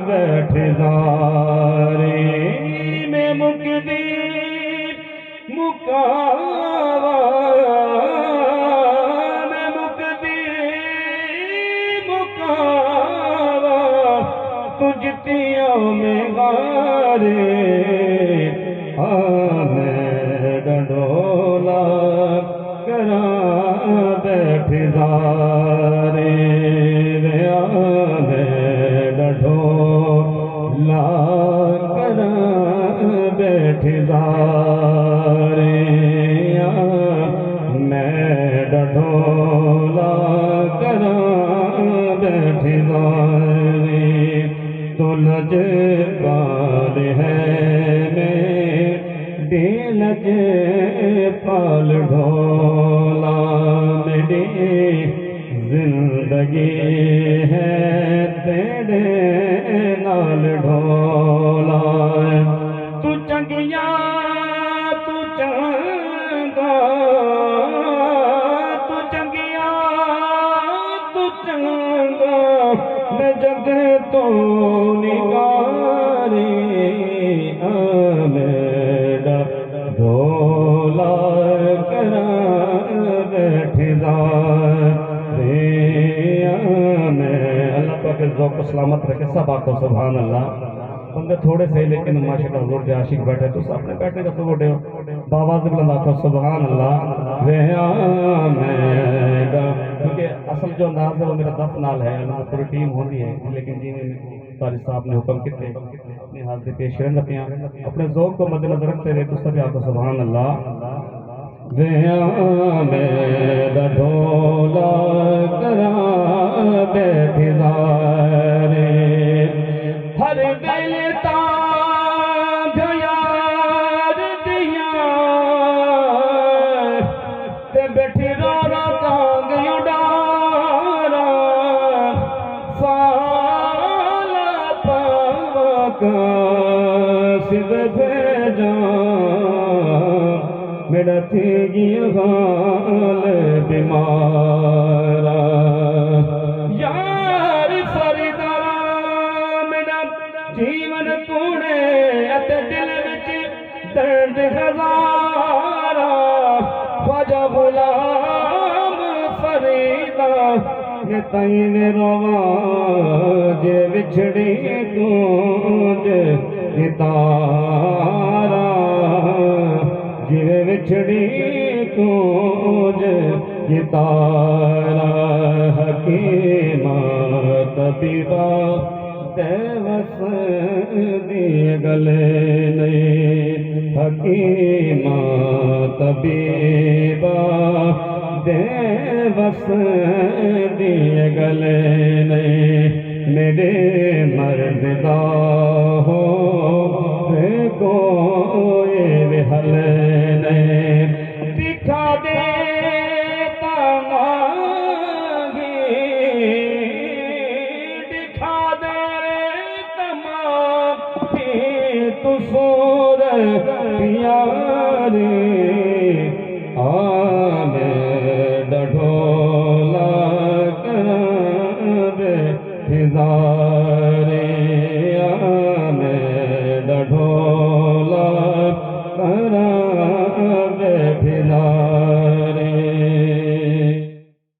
बैठदारे में मुकदी मुकावा में मुकदी मुकावा तुझतियों में गारे डोला करा बैठदारे डोला करा बैठदारे मैं डोला करा बैठदारे तुलज पाल है दिलज पाल ढोला मेरी जिंदगी है तेरे नाल ढोला तू चंगिया तू चंगा तू चंगिया तू चंगा मैं जग तो निगारे ढोला करा बैठदारे अल्लाह पाक ज़ौक़ सलामत रखे सब आको सुभान अल्लाह। बंदे थोड़े से लेकिन माशाअल्लाह हुज़ूर के आशिक बैठे तो अपने बैठने का सबूत है बावाज़ बुलंद आको सुभान अल्लाह। क्योंकि असल जो अंदाज है वो मेरा दफ नाल है पूरी टीम होती है लेकिन जी सारी साहब ने हुक्म किए अपनी हाजिरी पेश करन लगियां अपने ज़ौक़ को मद्देनज़र रखते हुए तो सभी आपको सुभान अल्लाह। ढोला करा बैठदारे हर दिल यार दिया ते बैठी रोरा तांग उडारा साला पाका सिद भेजा मेरा थी हाल बीमारा यार फरीदारा मेरा जीवन कूड़े अते दिल विच दर्द हजारा ख्वाजा गुलाम फरीदा ये तई में रोवा जे बिछड़ी गूंज तारा जिवे बिछड़ी गूंज तारा हकीमा तबीबा देवस दिए गले नहीं हकीमा तबीबा देवस दिए गले नहीं मेरे मर्दा हो कोई हल नहीं दिखा दे तू सोर प्यारे आमे ढोला करा बैठदारे आमे ढोला करा बैठदारे।